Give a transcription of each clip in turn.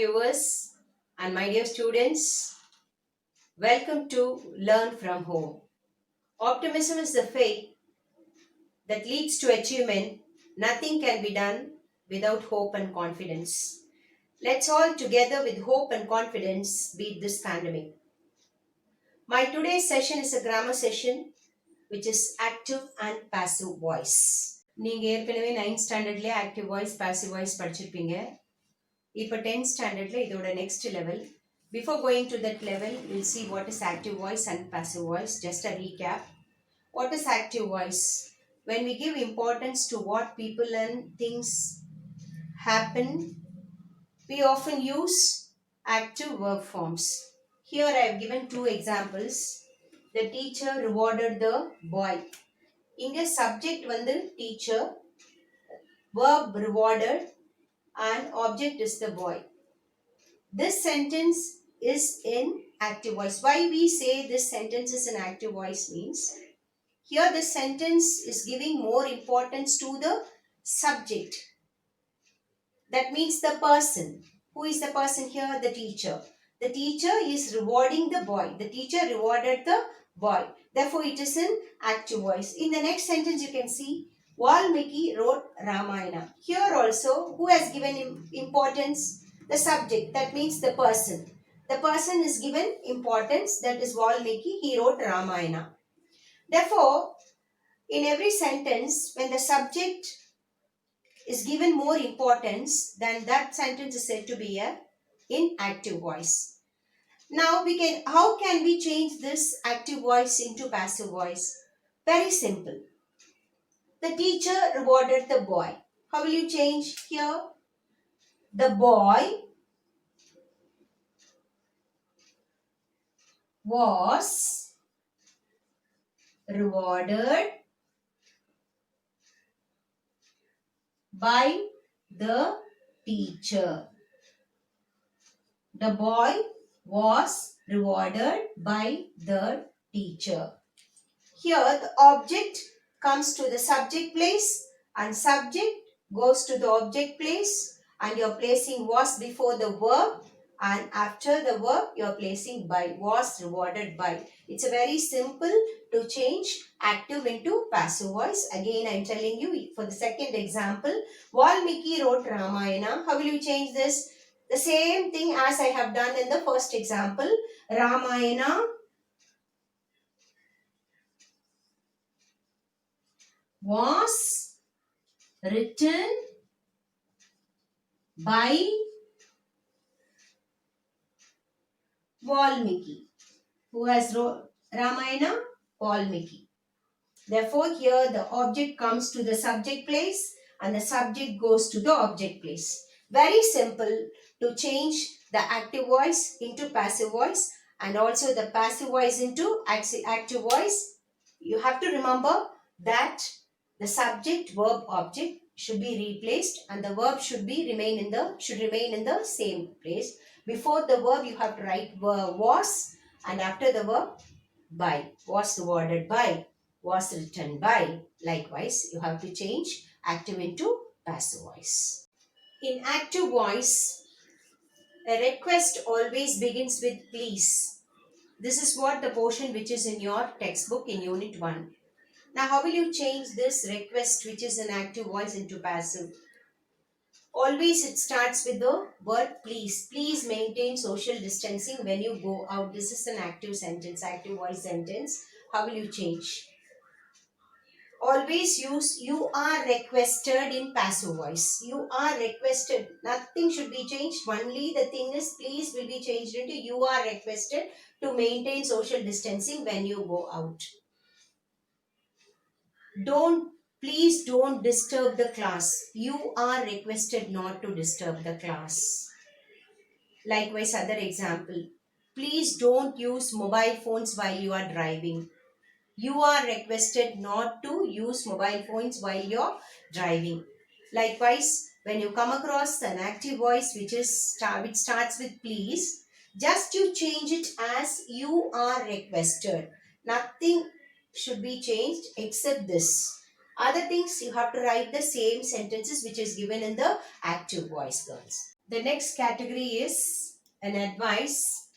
viewers and my dear students. Welcome to Learn from Home. Optimism is the faith that leads to achievement. Nothing can be done without hope and confidence. Let's all together with hope and confidence beat this pandemic. My today's session is a grammar session which is active and passive voice. நீங்க ஏற்கனவே 9th ஸ்டாண்டர்ட்லயே active voice passive voice படிச்சிருப்பீங்க. இப்போ 10th ஸ்டாண்டர்ட்ல இதோட next level. Before going to that level, we'll see what is active voice and passive voice. Just a recap. What is active voice? When we give importance to what people and things happen, we often use active verb forms. Here I have given two examples. The teacher rewarded the boy. Inga subject vandu teacher, verb rewarded, and object is the boy. This sentence is in active voice. Why we say this sentence is in active voice means, here this sentence is giving more importance to the subject. That means the person. Who is the person here? The teacher. The teacher is rewarding the boy. The teacher rewarded the boy. Therefore, it is in active voice. In the next sentence, you can see Valmiki wrote Ramayana. Here also, who has given importance? The subject. That means the person. The person is given importance. That is Valmiki. He wrote Ramayana. Therefore, in every sentence, when the subject is given more importance, then that sentence is said to be in active voice. Now how can we change this active voice into passive voice? Very simple. The teacher rewarded the boy. How will you change here? The boy was rewarded by the teacher. The boy was rewarded by the teacher. Here the object comes to the subject place and subject goes to the object place, and you are placing was before the verb, and after the verb you are placing by. Was rewarded by. It's a very simple to change active into passive voice. Again I am telling you for the second example. Valmiki wrote Ramayana. How will you change this? The same thing as I have done in the first example. Ramayana was written by Valmiki. Who has wrote Ramayana? Valmiki. Therefore, here the object comes to the subject place and the subject goes to the object place. Very simple to change the active voice into passive voice and also the passive voice into active voice. You have to remember that the subject, verb, object should be replaced and the verb should remain in the same place. Before the verb you have to write was, and after the verb by. Was rewarded by, was written by. Likewise, you have to change active into passive voice. In active voice, a request always begins with please. This is what the portion which is in your textbook in Unit 1. Now, how will you change this request which is an active voice into passive? Always it starts with the word please. Please maintain social distancing when you go out. This is an active sentence, active voice sentence. How will you change? Always use you are requested in passive voice. You are requested. Nothing should be changed. Only the thing is please will be changed into you are requested to maintain social distancing when you go out. Please don't disturb the class. You are requested not to disturb the class. Likewise, other example. Please don't use mobile phones while you are driving. You are requested not to use mobile phones while you're driving. Likewise, when you come across an active voice which starts with please, just you change it as you are requested. Nothing should be changed except this. Other things you have to write the same sentences which is given in the active voice, girls. The next category is an advice.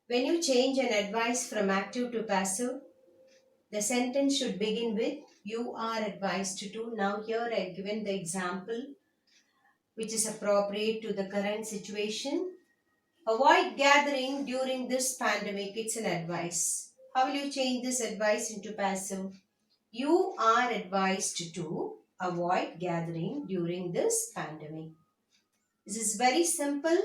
When you change an advice from active to passive, the sentence should begin with you are advised to. Now here I have given the example which is appropriate to the current situation. Avoid gathering during this pandemic. It's an advice. How will you change this advice into passive? You are advised to avoid gathering during this pandemic. This is very simple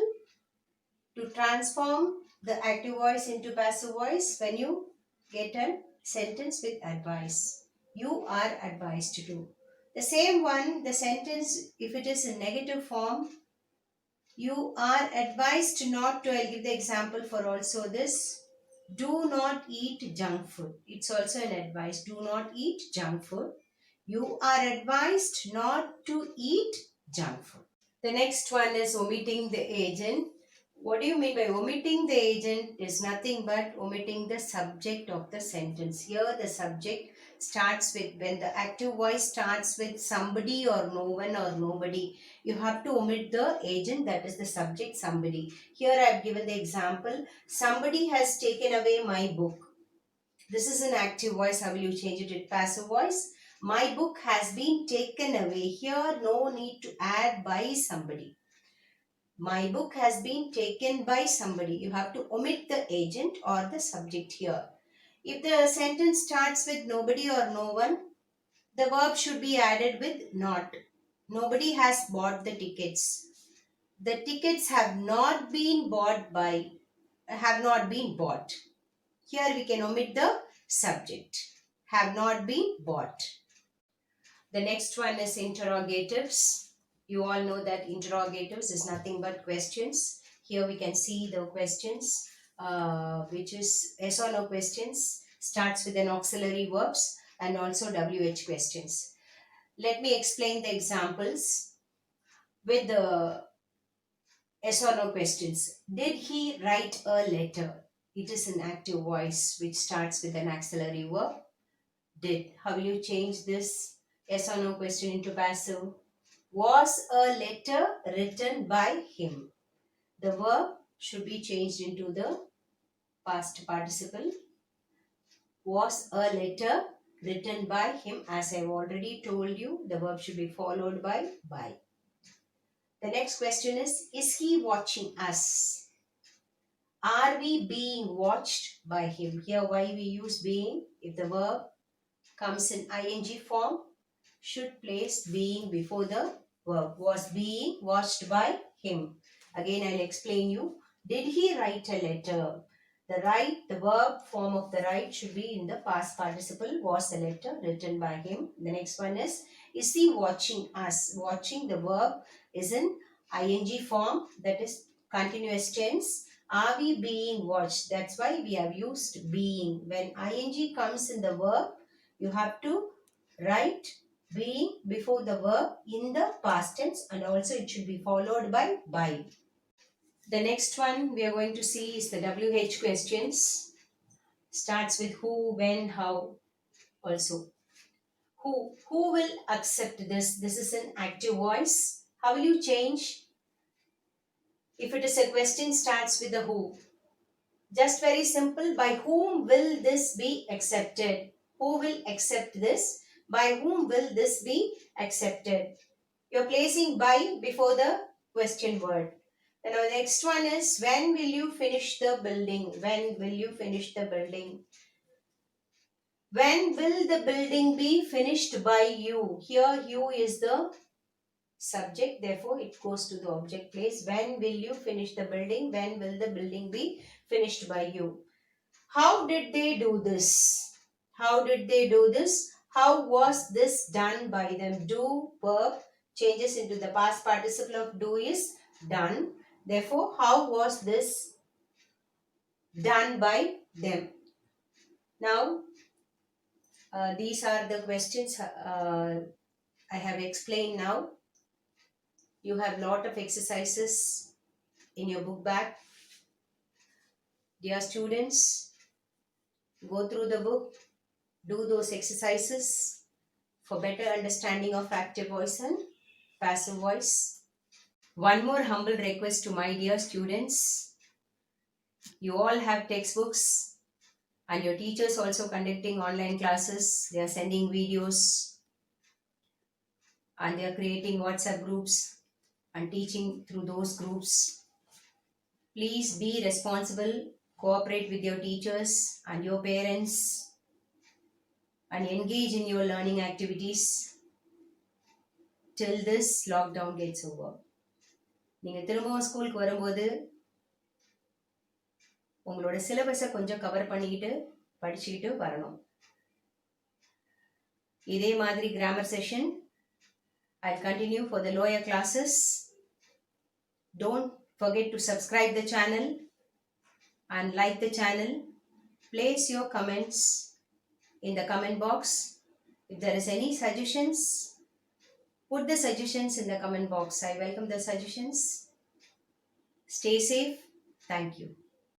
to transform the active voice into passive voice when you get a sentence with advice. You are advised to. The same one, the sentence, if it is in negative form, you are advised not to. I'll give the example for also this. Do not eat junk food. It's also an advice. Do not eat junk food. You are advised not to eat junk food. The next one is omitting the agent. What do you mean by omitting the agent? Is nothing but omitting the subject of the sentence. Here the subject starts with, when the active voice starts with somebody or no one or nobody, you have to omit the agent, that is the subject somebody. Here I have given the example, somebody has taken away my book. This is an active voice. How will you change it to passive voice? My book has been taken away. Here no need to add by somebody. My book has been taken by somebody. You have to omit the agent or the subject here. If the sentence starts with nobody or no one, the verb should be added with not. Nobody has bought the tickets. The tickets have not been bought by, have not been bought. Here we can omit the subject. Have not been bought. The next one is interrogatives. You all know that interrogatives is nothing but questions. Here we can see the questions, which is yes or no questions, starts with an auxiliary verbs and also WH questions. Let me explain the examples with the yes or no questions. Did he write a letter? It is an active voice which starts with an auxiliary verb. Did. How will you change this yes or no question into passive? Was a letter written by him? The verb should be changed into the past participle. Was a letter written by him? As I've already told you, the verb should be followed by by. The next question is he watching us? Are we being watched by him? Here why we use being? If the verb comes in ing form, should place being before the verb. Was being watched by him. Again I'll explain you. Did he write a letter? The verb form of the write should be in the past participle. Was a letter written by him. The next one is he watching us? Watching, the verb is in ing form, that is continuous tense. Are we being watched? That's why we have used being. When ing comes in the verb, you have to write being before the verb in the past tense, and also it should be followed by by. The next one we are going to see is the WH questions. Starts with who, when, how. Also, who will accept this? This is an active voice. How will you change? If it is a question, starts with the who. Just very simple. By whom will this be accepted? Who will accept this? By whom will this be accepted? You're placing by before the question word. Then our next one is when will you finish the building? When will you finish the building? When will the building be finished by you? Here you is the subject, therefore it goes to the object place. When will you finish the building? When will the building be finished by you? How did they do this? How did they do this? How was this done by them? Do verb changes into the past participle of do is done. Therefore, how was this done by them? Now, these are the questions I have explained now. You have lot of exercises in your book bag. Dear students, go through the book, do those exercises for better understanding of active voice and passive voice. One more humble request to my dear students. You all have textbooks and your teachers also conducting online classes. They are sending videos and they are creating WhatsApp groups and teaching through those groups. Please be responsible, cooperate with your teachers and your parents and engage in your learning activities till this lockdown gets over. நீங்கள் திரும்பவும் ஸ்கூலுக்கு வரும்போது உங்களோட சிலபஸை கொஞ்சம் cover பண்ணிக்கிட்டு படிச்சுக்கிட்டு வரணும். இதே மாதிரி grammar session I'll continue for the lower classes. Don't forget to subscribe the channel and like the channel. Place your comments in the comment box. If there is any suggestions, put the suggestions in the comment box. I welcome the suggestions. Stay safe. Thank you.